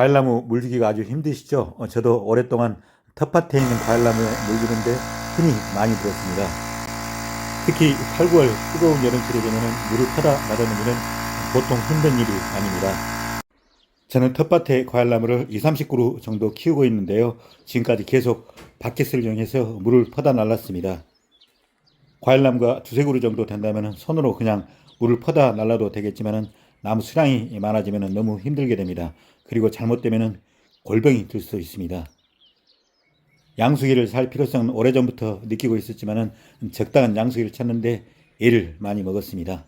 과일나무 물주기가 아주 힘드시죠? 저도 오랫동안 텃밭에 있는 과일나무에 물주는데 힘이 많이 들었습니다. 특히 8, 9월 뜨거운 여름철에 되면 물을 퍼다 나르는 일은 보통 힘든 일이 아닙니다. 저는 텃밭에 과일나무를 2, 30그루 정도 키우고 있는데요. 지금까지 계속 바켓을 이용해서 물을 퍼다 날랐습니다. 과일나무가 2, 3그루 정도 된다면 손으로 그냥 물을 퍼다 날라도 되겠지만 나무 수량이 많아지면 너무 힘들게 됩니다. 그리고 잘못되면 골병이 들 수 있습니다. 양수기를 살 필요성은 오래전부터 느끼고 있었지만 적당한 양수기를 찾는데 애를 많이 먹었습니다.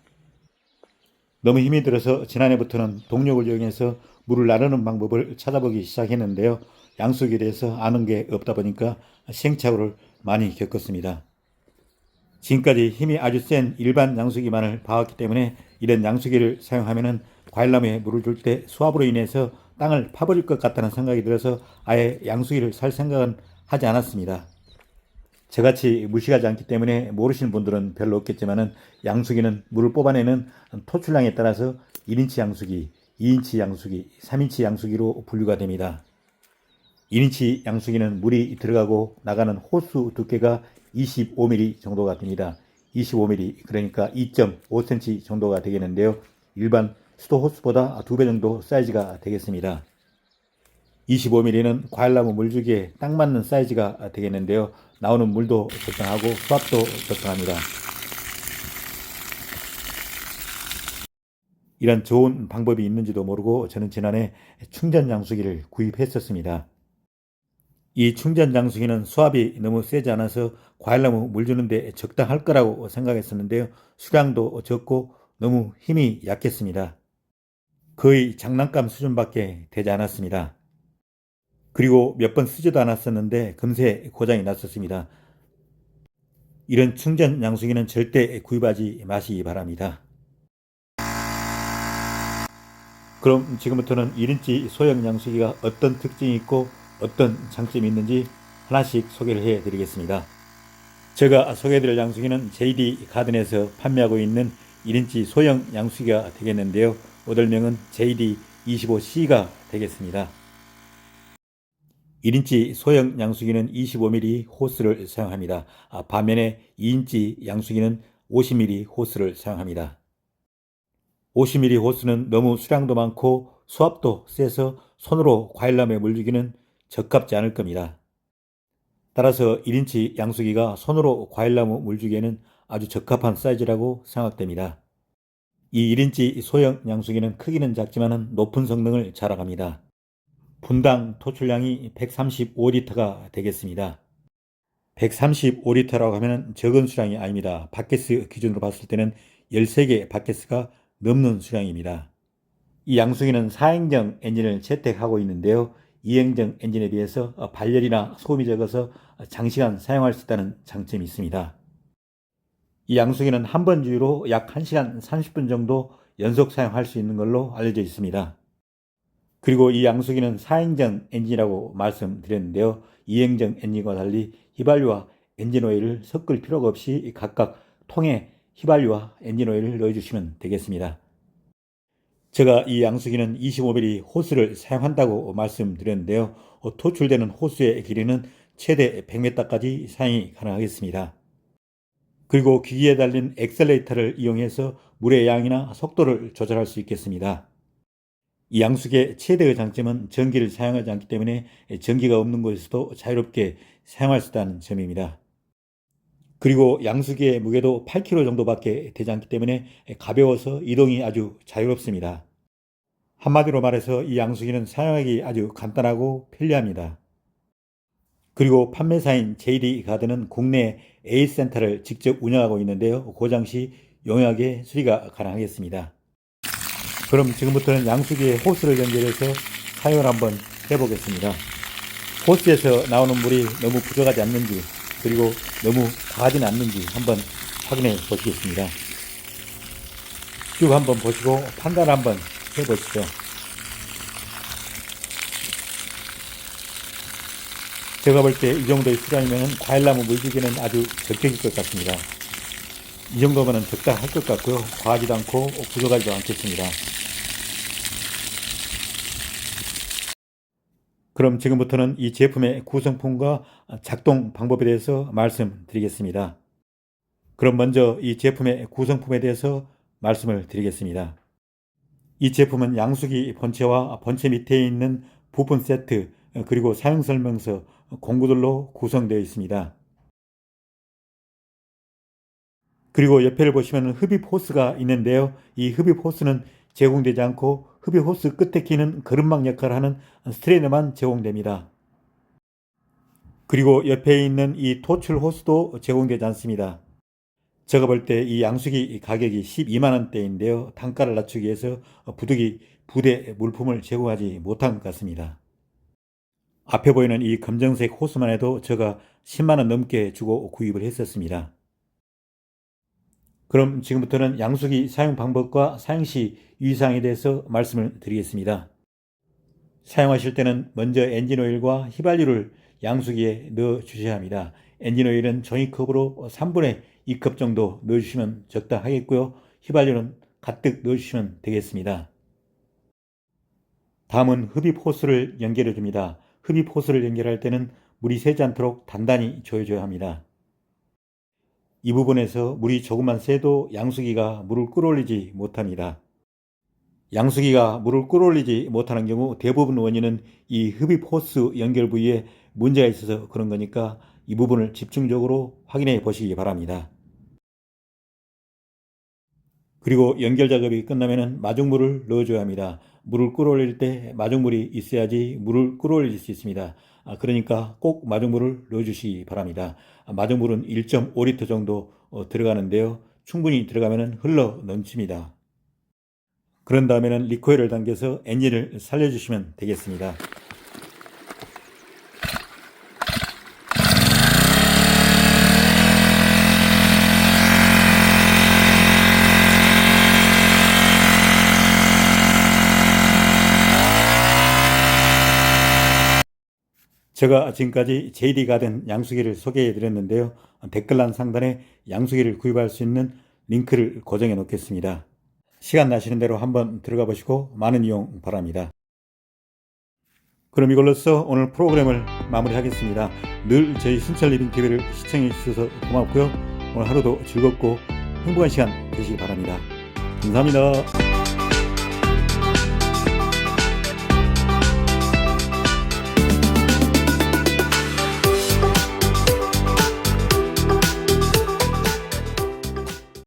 너무 힘이 들어서 지난해부터는 동력을 이용해서 물을 나르는 방법을 찾아보기 시작했는데요. 양수기에 대해서 아는 게 없다 보니까 시행착오를 많이 겪었습니다. 지금까지 힘이 아주 센 일반 양수기만을 봐왔기 때문에 이런 양수기를 사용하면 과일나무에 물을 줄 때 수압으로 인해서 땅을 파버릴 것 같다는 생각이 들어서 아예 양수기를 살 생각은 하지 않았습니다. 저같이 무식하지 않기 때문에 모르시는 분들은 별로 없겠지만 양수기는 물을 뽑아내는 토출량에 따라서 1인치 양수기, 2인치 양수기, 3인치 양수기로 분류가 됩니다. 1인치 양수기는 물이 들어가고 나가는 호수 두께가 25mm 정도가 됩니다. 25mm 그러니까 2.5cm 정도가 되겠는데요. 일반 수도 호수보다 2배 정도 사이즈가 되겠습니다. 25mm는 과일나무 물주기에 딱 맞는 사이즈가 되겠는데요. 나오는 물도 적당하고 수압도 적당합니다. 이런 좋은 방법이 있는지도 모르고 저는 지난해 충전 양수기를 구입했었습니다. 이 충전 양수기는 수압이 너무 세지 않아서 과일나무 물 주는데 적당할 거라고 생각했었는데요. 수량도 적고 너무 힘이 약했습니다. 거의 장난감 수준밖에 되지 않았습니다. 그리고 몇 번 쓰지도 않았었는데 금세 고장이 났었습니다. 이런 충전 양수기는 절대 구입하지 마시기 바랍니다. 그럼 지금부터는 1인치 소형 양수기가 어떤 특징이 있고 어떤 장점이 있는지 하나씩 소개를 해 드리겠습니다. 제가 소개해 드릴 양수기는 JD 가든에서 판매하고 있는 1인치 소형 양수기가 되겠는데요. 모델명은 JD25C가 되겠습니다. 1인치 소형 양수기는 25mm 호스를 사용합니다. 반면에 2인치 양수기는 50mm 호스를 사용합니다. 50mm 호스는 너무 수량도 많고 수압도 세서 손으로 과일나무에 물 주기는 적합지 않을 겁니다. 따라서 1인치 양수기가 손으로 과일나무 물 주기에는 아주 적합한 사이즈라고 생각됩니다. 이 1인치 소형 양수기는 크기는 작지만 높은 성능을 자랑합니다. 분당 토출량이 135L가 되겠습니다. 135L라고 하면 적은 수량이 아닙니다. 바켓스 기준으로 봤을 때는 13개 바켓스가 넘는 수량입니다. 이 양수기는 4행정 엔진을 채택하고 있는데요. 2행정 엔진에 비해서 발열이나 소음이 적어서 장시간 사용할 수 있다는 장점이 있습니다. 이 양수기는 한 번 주유로 약 1시간 30분 정도 연속 사용할 수 있는 걸로 알려져 있습니다. 그리고 이 양수기는 4행정 엔진이라고 말씀드렸는데요. 2행정 엔진과 달리 휘발유와 엔진 오일을 섞을 필요가 없이 각각 통에 휘발유와 엔진 오일을 넣어주시면 되겠습니다. 제가 이 양수기는 25mm 호스를 사용한다고 말씀드렸는데요. 토출되는 호스의 길이는 최대 100m까지 사용이 가능하겠습니다. 그리고 기기에 달린 엑셀레이터를 이용해서 물의 양이나 속도를 조절할 수 있겠습니다. 이 양수기의 최대의 장점은 전기를 사용하지 않기 때문에 전기가 없는 곳에서도 자유롭게 사용할 수 있다는 점입니다. 그리고 양수기의 무게도 8kg 정도밖에 되지 않기 때문에 가벼워서 이동이 아주 자유롭습니다. 한마디로 말해서 이 양수기는 사용하기 아주 간단하고 편리합니다. 그리고 판매사인 JD 가든은 국내 A센터를 직접 운영하고 있는데요. 고장 시 용이하게 수리가 가능하겠습니다. 그럼 지금부터는 양수기에 호스를 연결해서 사용을 한번 해보겠습니다. 호스에서 나오는 물이 너무 부족하지 않는지 그리고 너무 과하지는 않는지 한번 확인해 보시겠습니다. 쭉 한번 보시고 판단 한번 해보시죠. 제가 볼 때 이 정도의 수량이면 과일나무 물주기는 아주 적격일 것 같습니다. 이 정도면 적당할 것 같고요. 과하지도 않고 부족하지도 않겠습니다. 그럼 지금부터는 이 제품의 구성품과 작동 방법에 대해서 말씀드리겠습니다. 그럼 먼저 이 제품의 구성품에 대해서 말씀을 드리겠습니다. 이 제품은 양수기 본체와 본체 밑에 있는 부품 세트, 그리고 사용설명서, 공구들로 구성되어 있습니다. 그리고 옆에를 보시면 흡입 호스가 있는데요. 이 흡입 호스는 제공되지 않고 흡입 호스 끝에 끼는 거름막 역할을 하는 스트레이너만 제공됩니다. 그리고 옆에 있는 이 토출 호스도 제공되지 않습니다. 제가 볼 때 이 양수기 가격이 12만원대인데요. 단가를 낮추기 위해서 부득이 부대 물품을 제공하지 못한 것 같습니다. 앞에 보이는 이 검정색 호스만 해도 제가 10만원 넘게 주고 구입을 했었습니다. 그럼 지금부터는 양수기 사용 방법과 사용시 유의사항에 대해서 말씀을 드리겠습니다. 사용하실 때는 먼저 엔진오일과 휘발유를 양수기에 넣어 주셔야 합니다. 엔진오일은 종이컵으로 3분의 2컵 정도 넣어주시면 적당하겠고요. 휘발유는 가득 넣어주시면 되겠습니다. 다음은 흡입 호스를 연결해 줍니다. 흡입 호스를 연결할 때는 물이 새지 않도록 단단히 조여줘야 합니다. 이 부분에서 물이 조금만 새도 양수기가 물을 끌어올리지 못합니다. 양수기가 물을 끌어올리지 못하는 경우 대부분 원인은 이 흡입 호스 연결 부위에 문제가 있어서 그런 거니까 이 부분을 집중적으로 확인해 보시기 바랍니다. 그리고 연결 작업이 끝나면 마중물을 넣어줘야 합니다. 물을 끌어올릴 때 마중물이 있어야지 물을 끌어올릴 수 있습니다. 그러니까 꼭 마중물을 넣어주시기 바랍니다. 마중물은 1.5리터 정도 들어가는데요. 충분히 들어가면 흘러 넘칩니다. 그런 다음에는 리코일을 당겨서 엔진을 살려주시면 되겠습니다. 제가 지금까지 JD 가든 양수기를 소개해 드렸는데요. 댓글란 상단에 양수기를 구입할 수 있는 링크를 고정해 놓겠습니다. 시간 나시는 대로 한번 들어가 보시고 많은 이용 바랍니다. 그럼 이걸로써 오늘 프로그램을 마무리하겠습니다. 늘 저희 순철리빙TV를 시청해 주셔서 고맙고요. 오늘 하루도 즐겁고 행복한 시간 되시기 바랍니다. 감사합니다.